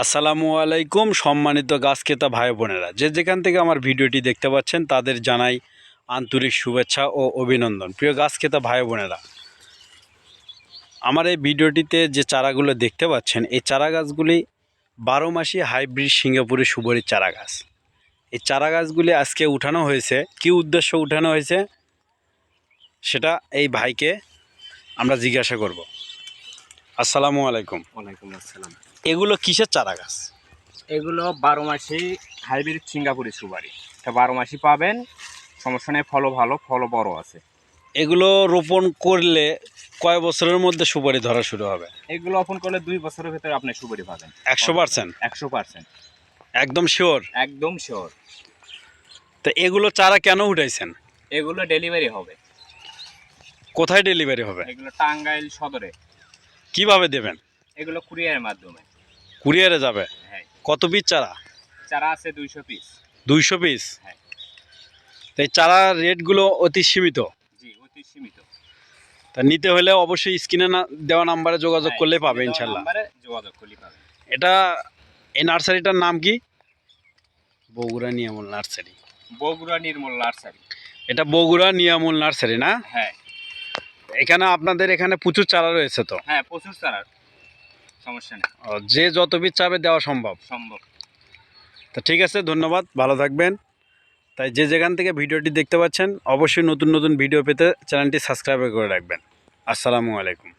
আসসালামু আলাইকুম সম্মানিত গাছ ক্রেতা ভাই বোনেরা, যে যেখান থেকে আমার ভিডিওটি দেখতে পাচ্ছেন তাদের জানাই আন্তরিক শুভেচ্ছা ও অভিনন্দন। প্রিয় গাছ ক্রেতা ভাই বোনেরা, আমার এই ভিডিওটিতে যে চারাগুলো দেখতে পাচ্ছেন এই চারা গাছগুলি 12 মাসি হাইব্রিড সিঙ্গাপুরি সুপারির চারা গাছ। এই চারা গাছগুলি আজকে উঠানো হয়েছে, কী উদ্দেশ্য উঠানো হয়েছে সেটা এই ভাইকে আমরা জিজ্ঞাসা করব। আসসালামু আলাইকুম। ওয়ালাইকুম আসসালাম। এগুলো কিসের চারা গাছ? এগুলো 12 মাসি হাইব্রিড সিঙ্গাপুরি সুপারি। এটা 12 মাসি পাবেন, সমস্যা নেই, ফলও ভালো, ফলও বড় আছে। এগুলো রোপণ করলে কয় বছরের মধ্যে সুপারি ধরা শুরু হবে? এগুলো ওপেন করলে 2 বছরের ভিতরে আপনি সুপারি পাবেন 100%? 100%, একদম শিওর? একদম শিওর। তো এগুলো চারা কেন উঠাইছেন? এগুলো ডেলিভারি হবে। কোথায় ডেলিভারি হবে? এগুলো টাঙ্গাইল সদরে। কিভাবে দেবেন? এগুলো কুরিয়ারের মাধ্যমে। কুরিয়ারে যাবে? হ্যাঁ। কত পিস চারা? চারা আছে 200 পিস। 200 পিস? হ্যাঁ। তো এই চারার রেটগুলো অতি সীমিত? জি, অতি সীমিত। তা নিতে হলে অবশ্যই স্ক্রিনে দেওয়া নাম্বারে যোগাযোগ করলে পাবে ইনশাল্লাহ। নাম্বারে যোগাযোগ করলে পাবেন। এটা এই নার্সারিটার নাম কি? বগুড়া নিয়ামুল নার্সারি। বগুড়া নির্মল নার্সারি। এটা বগুড়া নিয়ামুল নার্সারি না? হ্যাঁ। এখানে আপনাদের এখানে প্রচুর চারা রয়েছে তো? হ্যাঁ, প্রচুর চারা, সমস্যা নেই, যে যত পিস চাবে দেওয়া সম্ভব? সম্ভব। তো ঠিক আছে, ধন্যবাদ, ভালো থাকবেন। তাই যে যেখান থেকে ভিডিওটি দেখতে পাচ্ছেন অবশ্যই নতুন নতুন ভিডিও পেতে চ্যানেলটি সাবস্ক্রাইব করে রাখবেন। আসসালামু আলাইকুম।